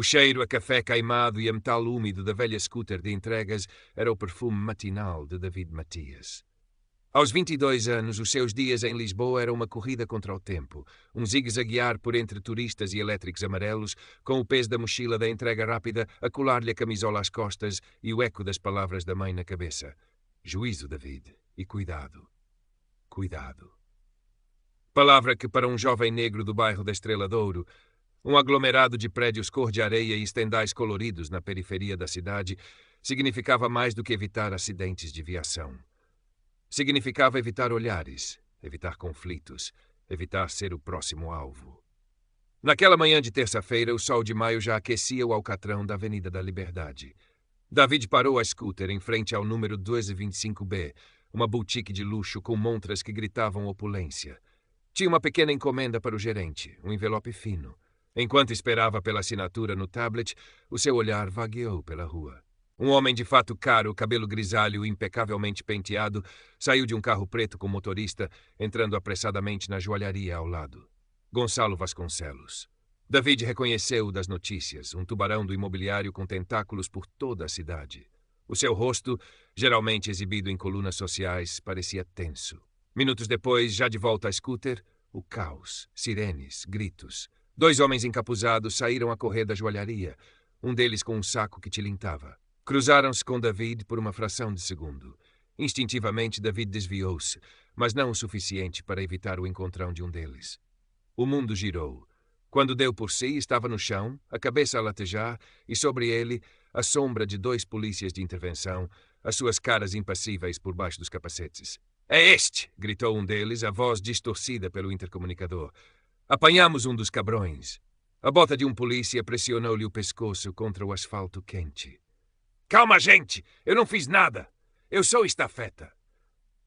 O cheiro a café queimado e a metal úmido da velha scooter de entregas era o perfume matinal de David Matias. Aos 22 anos, os seus dias em Lisboa eram uma corrida contra o tempo, um zigue-zaguear por entre turistas e elétricos amarelos, com o peso da mochila da entrega rápida a colar-lhe a camisola às costas e o eco das palavras da mãe na cabeça. Juízo, David, e cuidado. Cuidado. Palavra que para um jovem negro do bairro da Estrela de Ouro, um aglomerado de prédios cor de areia e estendais coloridos na periferia da cidade, significava mais do que evitar acidentes de viação. Significava evitar olhares, evitar conflitos, evitar ser o próximo alvo. Naquela manhã de terça-feira, o sol de maio já aquecia o alcatrão da Avenida da Liberdade. David parou a scooter em frente ao número 1225B, uma boutique de luxo com montras que gritavam opulência. Tinha uma pequena encomenda para o gerente, um envelope fino. Enquanto esperava pela assinatura no tablet, o seu olhar vagueou pela rua. Um homem de fato caro, cabelo grisalho e impecavelmente penteado, saiu de um carro preto com motorista, entrando apressadamente na joalharia ao lado. Gonçalo Vasconcelos. David reconheceu-o das notícias, um tubarão do imobiliário com tentáculos por toda a cidade. O seu rosto, geralmente exibido em colunas sociais, parecia tenso. Minutos depois, já de volta à scooter, o caos, sirenes, gritos. 2 homens encapuzados saíram a correr da joalharia, um deles com um saco que tilintava. Cruzaram-se com David por uma fração de segundo. Instintivamente, David desviou-se, mas não o suficiente para evitar o encontrão de um deles. O mundo girou. Quando deu por si, estava no chão, a cabeça a latejar, e sobre ele, a sombra de 2 polícias de intervenção, as suas caras impassíveis por baixo dos capacetes. "É este!" gritou um deles, a voz distorcida pelo intercomunicador. "Apanhamos um dos cabrões." A bota de um polícia pressionou-lhe o pescoço contra o asfalto quente. "Calma, gente! Eu não fiz nada! Eu sou estafeta!"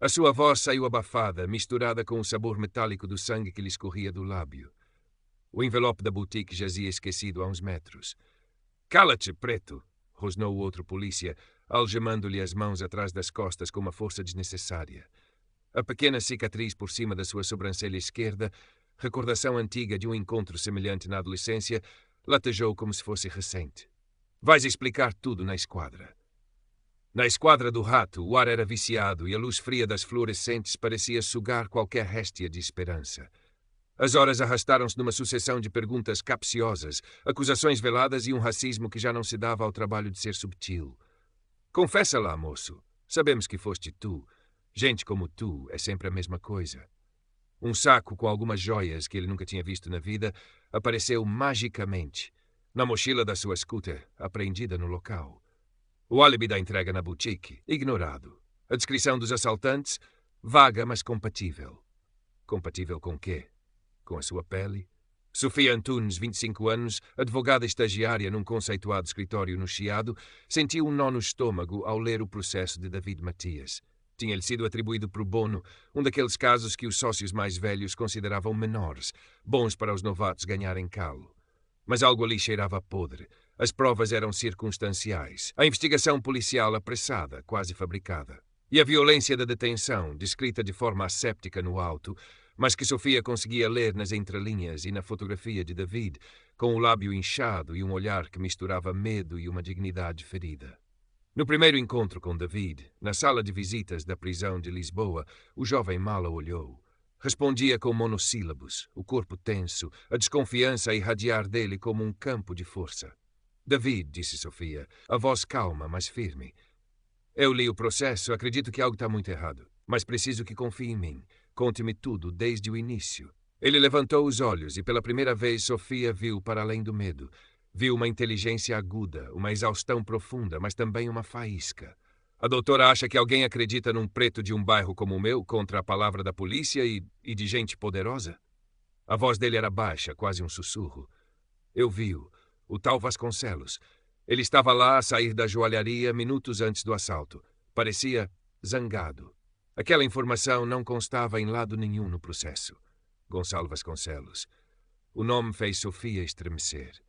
A sua voz saiu abafada, misturada com o sabor metálico do sangue que lhe escorria do lábio. O envelope da boutique jazia esquecido a uns metros. "Cala-te, preto!" rosnou o outro polícia, algemando-lhe as mãos atrás das costas com uma força desnecessária. A pequena cicatriz por cima da sua sobrancelha esquerda, recordação antiga de um encontro semelhante na adolescência, latejou como se fosse recente. "Vais explicar tudo na esquadra." Na esquadra do rato, o ar era viciado e a luz fria das fluorescentes parecia sugar qualquer réstia de esperança. As horas arrastaram-se numa sucessão de perguntas capciosas, acusações veladas e um racismo que já não se dava ao trabalho de ser subtil. "Confessa lá, moço. Sabemos que foste tu. Gente como tu é sempre a mesma coisa." Um saco com algumas joias que ele nunca tinha visto na vida apareceu magicamente na mochila da sua scooter, apreendida no local. O álibi da entrega na boutique, ignorado. A descrição dos assaltantes, vaga mas compatível. Compatível com quê? Com a sua pele? Sofia Antunes, 25 anos, advogada estagiária num conceituado escritório no Chiado, sentiu um nó no estômago ao ler o processo de David Matias. Tinha-lhe sido atribuído pro bono, um daqueles casos que os sócios mais velhos consideravam menores, bons para os novatos ganharem calo. Mas algo ali cheirava podre. As provas eram circunstanciais. A investigação policial apressada, quase fabricada. E a violência da detenção, descrita de forma asséptica no auto, mas que Sofia conseguia ler nas entrelinhas e na fotografia de David, com o lábio inchado e um olhar que misturava medo e uma dignidade ferida. No primeiro encontro com David, na sala de visitas da prisão de Lisboa, o jovem mal a olhou. Respondia com monossílabos, o corpo tenso, a desconfiança a irradiar dele como um campo de força. "David", disse Sofia, a voz calma, mas firme. "Eu li o processo, acredito que algo está muito errado, mas preciso que confie em mim. Conte-me tudo, desde o início." Ele levantou os olhos e pela primeira vez Sofia viu para além do medo. Viu uma inteligência aguda, uma exaustão profunda, mas também uma faísca. "A doutora acha que alguém acredita num preto de um bairro como o meu contra a palavra da polícia e de gente poderosa?" A voz dele era baixa, quase um sussurro. "Eu vi-o, o tal Vasconcelos. Ele estava lá a sair da joalharia minutos antes do assalto. Parecia zangado. Aquela informação não constava em lado nenhum no processo. Gonçalo Vasconcelos. O nome fez Sofia estremecer.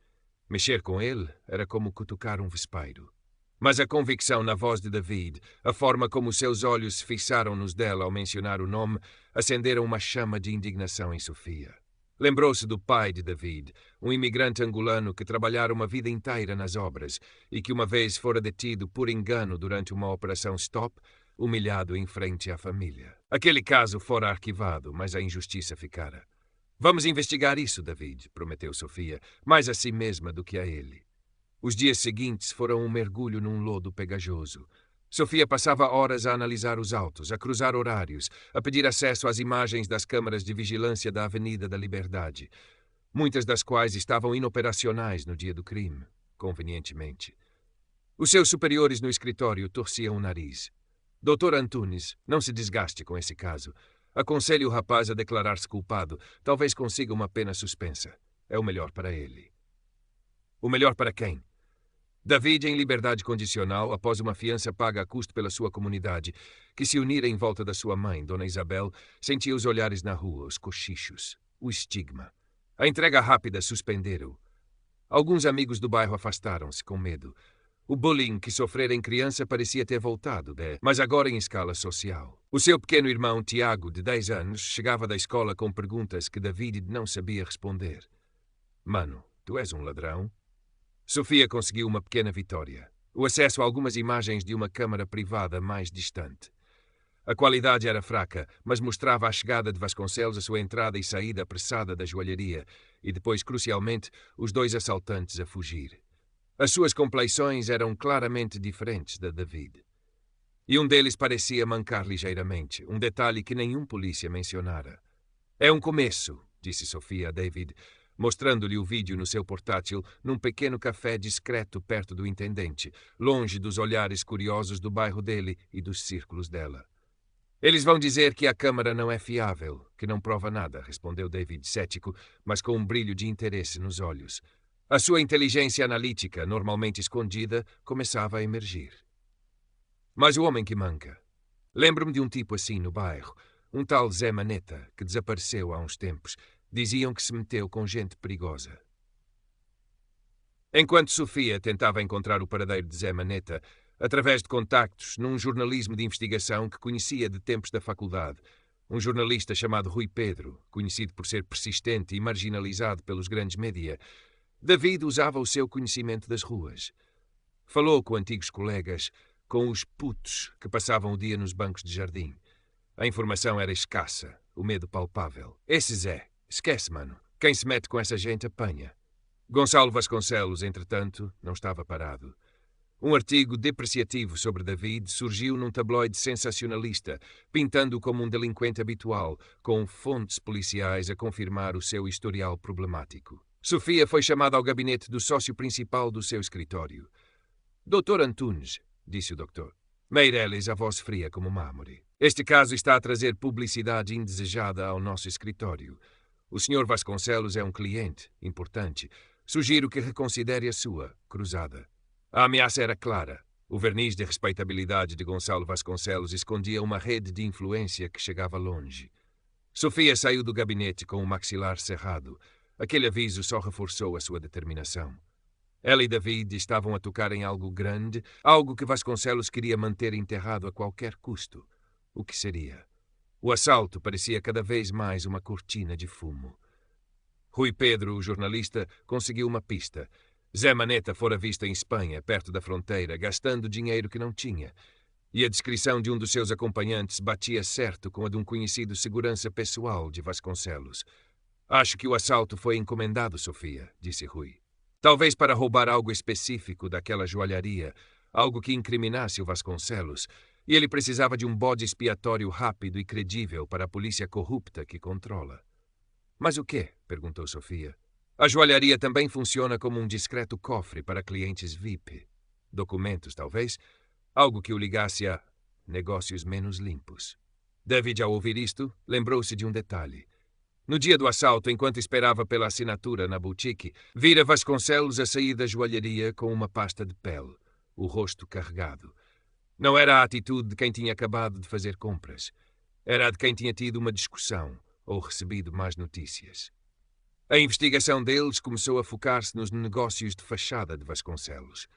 Mexer com ele era como cutucar um vespeiro. Mas a convicção na voz de David, a forma como seus olhos se fixaram nos dela ao mencionar o nome, acenderam uma chama de indignação em Sofia. Lembrou-se do pai de David, um imigrante angolano que trabalhara uma vida inteira nas obras e que uma vez fora detido por engano durante uma operação stop, humilhado em frente à família. Aquele caso fora arquivado, mas a injustiça ficara. Vamos investigar isso, David, prometeu Sofia, mais a si mesma do que a ele. Os dias seguintes foram um mergulho num lodo pegajoso. Sofia passava horas a analisar os autos, a cruzar horários, a pedir acesso às imagens das câmaras de vigilância da Avenida da Liberdade, muitas das quais estavam inoperacionais no dia do crime, convenientemente. Os seus superiores no escritório torciam o nariz. Dr. Antunes, não se desgaste com esse caso. Aconselhe o rapaz a declarar-se culpado. Talvez consiga uma pena suspensa. É o melhor para ele. O melhor para quem? David em liberdade condicional após uma fiança paga a custo pela sua comunidade, que se unira em volta da sua mãe, Dona Isabel, sentia os olhares na rua, os cochichos, o estigma. A entrega rápida suspenderam. Alguns amigos do bairro afastaram-se com medo. O bullying que sofrera em criança parecia ter voltado, mas agora em escala social. O seu pequeno irmão, Tiago, de 10 anos, chegava da escola com perguntas que David não sabia responder. Mano, tu és um ladrão? Sofia conseguiu uma pequena vitória. O acesso a algumas imagens de uma câmara privada mais distante. A qualidade era fraca, mas mostrava a chegada de Vasconcelos, a sua entrada e saída apressada da joalharia, e depois, crucialmente, os 2 assaltantes a fugir. As suas compleições eram claramente diferentes da David. E um deles parecia mancar ligeiramente, um detalhe que nenhum polícia mencionara. É um começo, disse Sofia a David, mostrando-lhe o vídeo no seu portátil num pequeno café discreto perto do intendente, longe dos olhares curiosos do bairro dele e dos círculos dela. Eles vão dizer que a câmara não é fiável, que não prova nada, respondeu David cético, mas com um brilho de interesse nos olhos. A sua inteligência analítica, normalmente escondida, começava a emergir. Mas o homem que manca. Lembro-me de um tipo assim no bairro, um tal Zé Maneta, que desapareceu há uns tempos. Diziam que se meteu com gente perigosa. Enquanto Sofia tentava encontrar o paradeiro de Zé Maneta, através de contactos num jornalismo de investigação que conhecia de tempos da faculdade, um jornalista chamado Rui Pedro, conhecido por ser persistente e marginalizado pelos grandes média, David usava o seu conhecimento das ruas. Falou com antigos colegas, com os putos que passavam o dia nos bancos de jardim. A informação era escassa, o medo palpável. Esse Zé, esquece, mano. Quem se mete com essa gente apanha. Gonçalo Vasconcelos, entretanto, não estava parado. Um artigo depreciativo sobre David surgiu num tabloide sensacionalista, pintando-o como um delinquente habitual, com fontes policiais a confirmar o seu historial problemático. Sofia foi chamada ao gabinete do sócio principal do seu escritório. Dr. Antunes, disse o doutor. Meireles, a voz fria como mármore. Este caso está a trazer publicidade indesejada ao nosso escritório. O Sr. Vasconcelos é um cliente importante. Sugiro que reconsidere a sua cruzada. A ameaça era clara. O verniz de respeitabilidade de Gonçalo Vasconcelos escondia uma rede de influência que chegava longe. Sofia saiu do gabinete com o maxilar cerrado. Aquele aviso só reforçou a sua determinação. Ela e David estavam a tocar em algo grande, algo que Vasconcelos queria manter enterrado a qualquer custo. O que seria? O assalto parecia cada vez mais uma cortina de fumo. Rui Pedro, o jornalista, conseguiu uma pista. Zé Maneta fora visto em Espanha, perto da fronteira, gastando dinheiro que não tinha. E a descrição de um dos seus acompanhantes batia certo com a de um conhecido segurança pessoal de Vasconcelos. Acho que o assalto foi encomendado, Sofia, disse Rui. Talvez para roubar algo específico daquela joalharia, algo que incriminasse o Vasconcelos, e ele precisava de um bode expiatório rápido e credível para a polícia corrupta que controla. Mas o quê? Perguntou Sofia. A joalharia também funciona como um discreto cofre para clientes VIP. Documentos, talvez? Algo que o ligasse a negócios menos limpos. David, ao ouvir isto, lembrou-se de um detalhe. No dia do assalto, enquanto esperava pela assinatura na boutique, vira Vasconcelos a sair da joalharia com uma pasta de pele, o rosto carregado. Não era a atitude de quem tinha acabado de fazer compras. Era a de quem tinha tido uma discussão ou recebido más notícias. A investigação deles começou a focar-se nos negócios de fachada de Vasconcelos.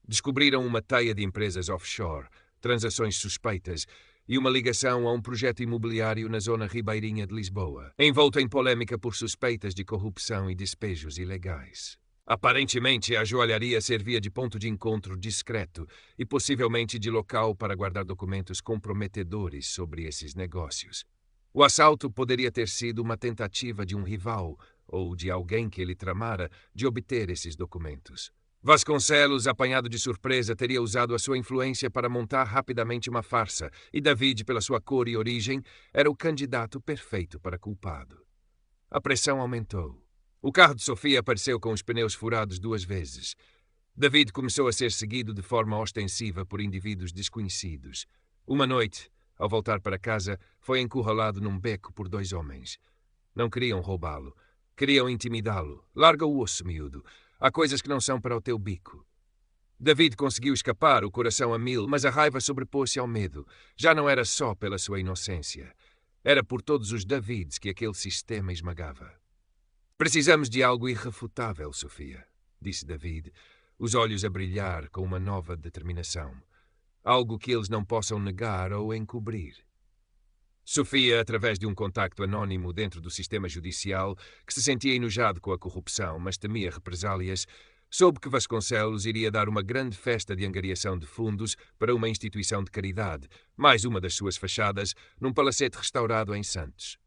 Descobriram uma teia de empresas offshore, transações suspeitas e uma ligação a um projeto imobiliário na zona ribeirinha de Lisboa, envolto em polêmica por suspeitas de corrupção e despejos ilegais. Aparentemente, a joalharia servia de ponto de encontro discreto e possivelmente de local para guardar documentos comprometedores sobre esses negócios. O assalto poderia ter sido uma tentativa de um rival ou de alguém que ele tramara de obter esses documentos. Vasconcelos, apanhado de surpresa, teria usado a sua influência para montar rapidamente uma farsa, e David, pela sua cor e origem, era o candidato perfeito para culpado. A pressão aumentou. O carro de Sofia apareceu com os pneus furados 2 vezes. David começou a ser seguido de forma ostensiva por indivíduos desconhecidos. Uma noite, ao voltar para casa, foi encurralado num beco por 2 homens. Não queriam roubá-lo. Queriam intimidá-lo. Larga o osso, miúdo. Há coisas que não são para o teu bico. David conseguiu escapar, o coração a mil, mas a raiva sobrepôs-se ao medo. Já não era só pela sua inocência. Era por todos os Davids que aquele sistema esmagava. Precisamos de algo irrefutável, Sofia, disse David, os olhos a brilhar com uma nova determinação. Algo que eles não possam negar ou encobrir. Sofia, através de um contacto anónimo dentro do sistema judicial, que se sentia enojado com a corrupção, mas temia represálias, soube que Vasconcelos iria dar uma grande festa de angariação de fundos para uma instituição de caridade, mais uma das suas fachadas, num palacete restaurado em Santos.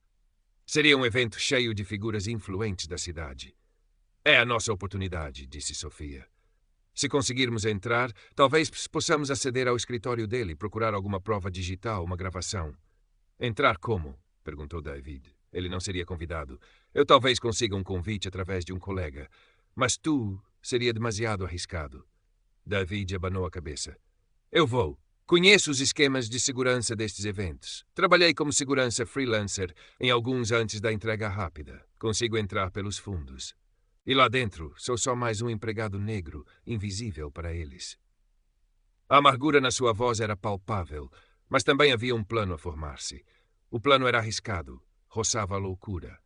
Seria um evento cheio de figuras influentes da cidade. É a nossa oportunidade, disse Sofia. Se conseguirmos entrar, talvez possamos aceder ao escritório dele e procurar alguma prova digital, uma gravação. Entrar como? Perguntou David. Ele não seria convidado. Eu talvez consiga um convite através de um colega. Mas tu seria demasiado arriscado. David abanou a cabeça. Eu vou. Conheço os esquemas de segurança destes eventos. Trabalhei como segurança freelancer em alguns antes da entrega rápida. Consigo entrar pelos fundos. E lá dentro, sou só mais um empregado negro, invisível para eles. A amargura na sua voz era palpável, mas também havia um plano a formar-se. O plano era arriscado, roçava a loucura.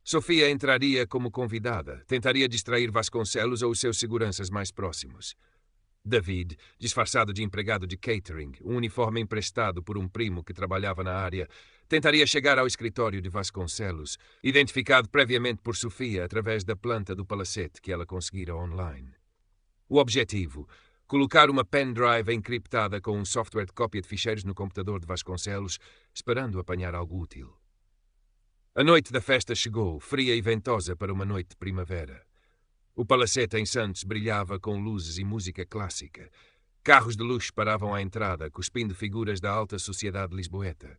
Sofia entraria como convidada, tentaria distrair Vasconcelos ou os seus seguranças mais próximos. David, disfarçado de empregado de catering, um uniforme emprestado por um primo que trabalhava na área, tentaria chegar ao escritório de Vasconcelos, identificado previamente por Sofia através da planta do palacete que ela conseguira online. O objetivo: colocar uma pendrive encriptada com um software de cópia de ficheiros no computador de Vasconcelos, esperando apanhar algo útil. A noite da festa chegou, fria e ventosa para uma noite de primavera. O palacete em Santos brilhava com luzes e música clássica. Carros de luxo paravam à entrada, cuspindo figuras da alta sociedade lisboeta.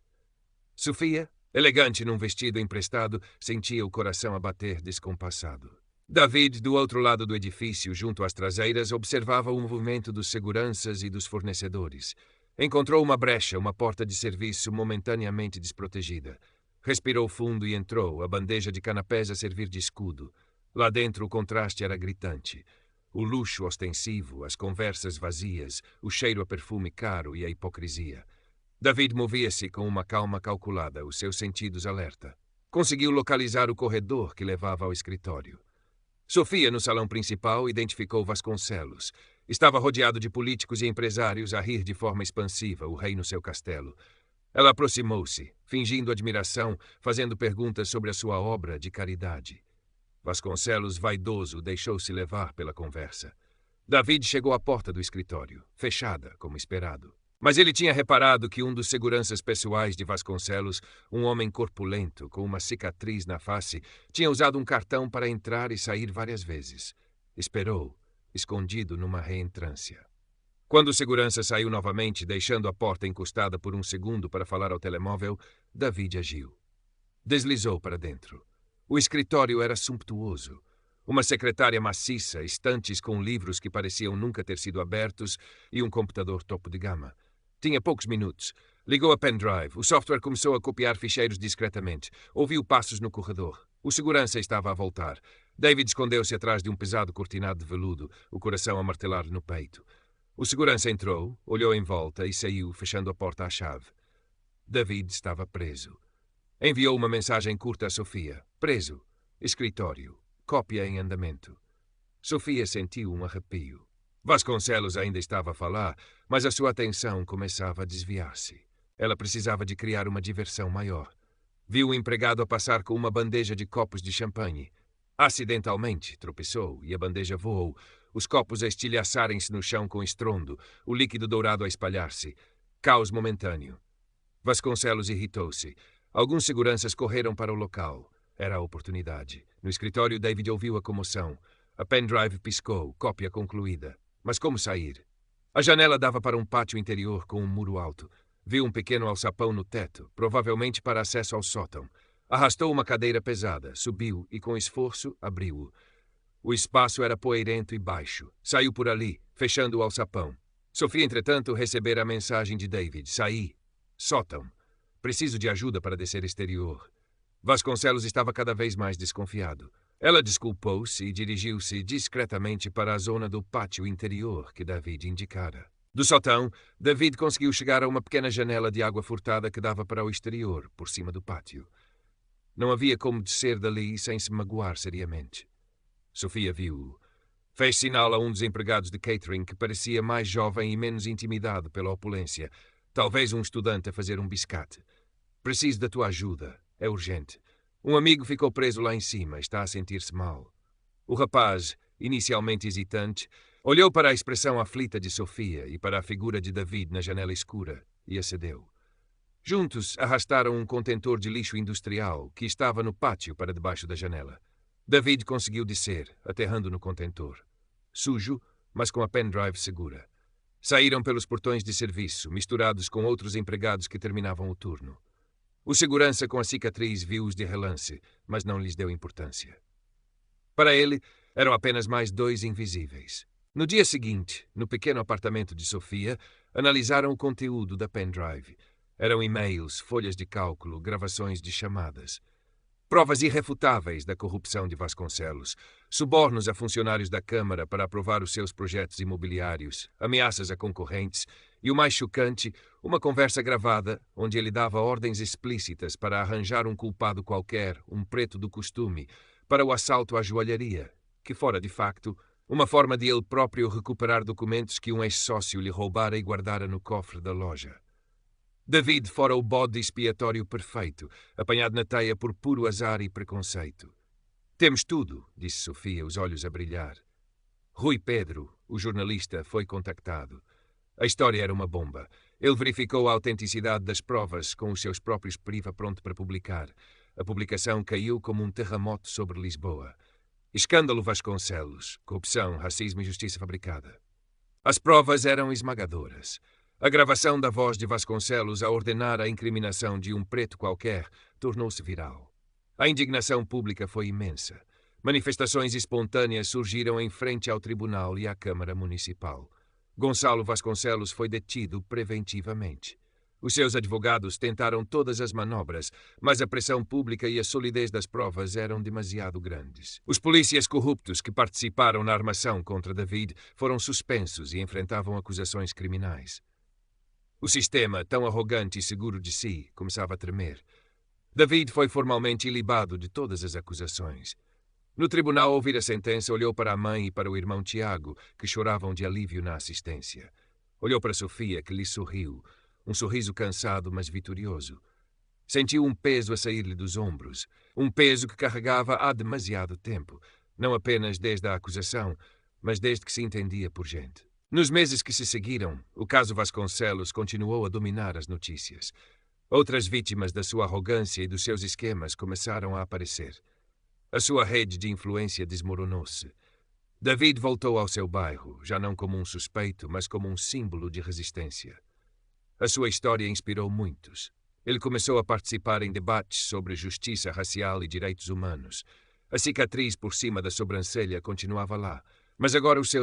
Sofia, elegante num vestido emprestado, sentia o coração a bater descompassado. David, do outro lado do edifício, junto às traseiras, observava o movimento dos seguranças e dos fornecedores. Encontrou uma brecha, uma porta de serviço momentaneamente desprotegida. Respirou fundo e entrou, a bandeja de canapés a servir de escudo. Lá dentro o contraste era gritante. O luxo ostensivo, as conversas vazias, o cheiro a perfume caro e a hipocrisia. David movia-se com uma calma calculada, os seus sentidos alerta. Conseguiu localizar o corredor que levava ao escritório. Sofia, no salão principal, identificou Vasconcelos. Estava rodeado de políticos e empresários a rir de forma expansiva, o rei no seu castelo. Ela aproximou-se, fingindo admiração, fazendo perguntas sobre a sua obra de caridade. Vasconcelos, vaidoso, deixou-se levar pela conversa. David chegou à porta do escritório, fechada, como esperado. Mas ele tinha reparado que um dos seguranças pessoais de Vasconcelos, um homem corpulento, com uma cicatriz na face, tinha usado um cartão para entrar e sair várias vezes. Esperou, escondido numa reentrância. Quando o segurança saiu novamente, deixando a porta encostada por um segundo para falar ao telemóvel, David agiu. Deslizou para dentro. O escritório era sumptuoso. Uma secretária maciça, estantes com livros que pareciam nunca ter sido abertos e um computador topo de gama. Tinha poucos minutos. Ligou a pendrive. O software começou a copiar ficheiros discretamente. Ouviu passos no corredor. O segurança estava a voltar. David escondeu-se atrás de um pesado cortinado de veludo, o coração a martelar no peito. O segurança entrou, olhou em volta e saiu, fechando a porta à chave. David estava preso. Enviou uma mensagem curta a Sofia. Preso. Escritório. Cópia em andamento. Sofia sentiu um arrepio. Vasconcelos ainda estava a falar, mas a sua atenção começava a desviar-se. Ela precisava de criar uma diversão maior. Viu o empregado a passar com uma bandeja de copos de champanhe. Acidentalmente, tropeçou e a bandeja voou, os copos a estilhaçarem-se no chão com estrondo, o líquido dourado a espalhar-se. Caos momentâneo. Vasconcelos irritou-se. Alguns seguranças correram para o local. Era a oportunidade. No escritório, David ouviu a comoção. A pendrive piscou, cópia concluída. Mas como sair? A janela dava para um pátio interior com um muro alto. Viu um pequeno alçapão no teto, provavelmente para acesso ao sótão. Arrastou uma cadeira pesada, subiu e, com esforço, abriu-o. O espaço era poeirento e baixo. Saiu por ali, fechando o alçapão. Sofia, entretanto, recebera a mensagem de David. Saí. Sótão. Preciso de ajuda para descer exterior. Vasconcelos estava cada vez mais desconfiado. Ela desculpou-se e dirigiu-se discretamente para a zona do pátio interior que David indicara. Do sótão, David conseguiu chegar a uma pequena janela de água furtada que dava para o exterior, por cima do pátio. Não havia como descer dali sem se magoar seriamente. Sofia viu-o. Fez sinal a um dos empregados de catering que parecia mais jovem e menos intimidado pela opulência. Talvez um estudante a fazer um biscate. Preciso da tua ajuda. É urgente. Um amigo ficou preso lá em cima. Está a sentir-se mal. O rapaz, inicialmente hesitante, olhou para a expressão aflita de Sofia e para a figura de David na janela escura e acedeu. Juntos arrastaram um contentor de lixo industrial que estava no pátio para debaixo da janela. David conseguiu descer, aterrando no contentor. Sujo, mas com a pendrive segura. Saíram pelos portões de serviço, misturados com outros empregados que terminavam o turno. O segurança com a cicatriz viu-os de relance, mas não lhes deu importância. Para ele, eram apenas mais dois invisíveis. No dia seguinte, no pequeno apartamento de Sofia, analisaram o conteúdo da pendrive. Eram e-mails, folhas de cálculo, gravações de chamadas. Provas irrefutáveis da corrupção de Vasconcelos, subornos a funcionários da Câmara para aprovar os seus projetos imobiliários, ameaças a concorrentes e, o mais chocante, uma conversa gravada onde ele dava ordens explícitas para arranjar um culpado qualquer, um preto do costume, para o assalto à joalharia, que fora, de facto, uma forma de ele próprio recuperar documentos que um ex-sócio lhe roubara e guardara no cofre da loja. David fora o bode expiatório perfeito, apanhado na teia por puro azar e preconceito. Temos tudo, disse Sofia, os olhos a brilhar. Rui Pedro, o jornalista, foi contactado. A história era uma bomba. Ele verificou a autenticidade das provas com os seus próprios peritos pronto para publicar. A publicação caiu como um terremoto sobre Lisboa. Escândalo Vasconcelos, corrupção, racismo e justiça fabricada. As provas eram esmagadoras. A gravação da voz de Vasconcelos a ordenar a incriminação de um preto qualquer tornou-se viral. A indignação pública foi imensa. Manifestações espontâneas surgiram em frente ao tribunal e à Câmara Municipal. Gonçalo Vasconcelos foi detido preventivamente. Os seus advogados tentaram todas as manobras, mas a pressão pública e a solidez das provas eram demasiado grandes. Os polícias corruptos que participaram na armação contra David foram suspensos e enfrentavam acusações criminais. O sistema, tão arrogante e seguro de si, começava a tremer. David foi formalmente ilibado de todas as acusações. No tribunal, ao ouvir a sentença, olhou para a mãe e para o irmão Tiago, que choravam de alívio na assistência. Olhou para Sofia, que lhe sorriu, um sorriso cansado, mas vitorioso. Sentiu um peso a sair-lhe dos ombros, um peso que carregava há demasiado tempo, não apenas desde a acusação, mas desde que se entendia por gente. Nos meses que se seguiram, o caso Vasconcelos continuou a dominar as notícias. Outras vítimas da sua arrogância e dos seus esquemas começaram a aparecer. A sua rede de influência desmoronou-se. David voltou ao seu bairro, já não como um suspeito, mas como um símbolo de resistência. A sua história inspirou muitos. Ele começou a participar em debates sobre justiça racial e direitos humanos. A cicatriz por cima da sobrancelha continuava lá, mas agora os seus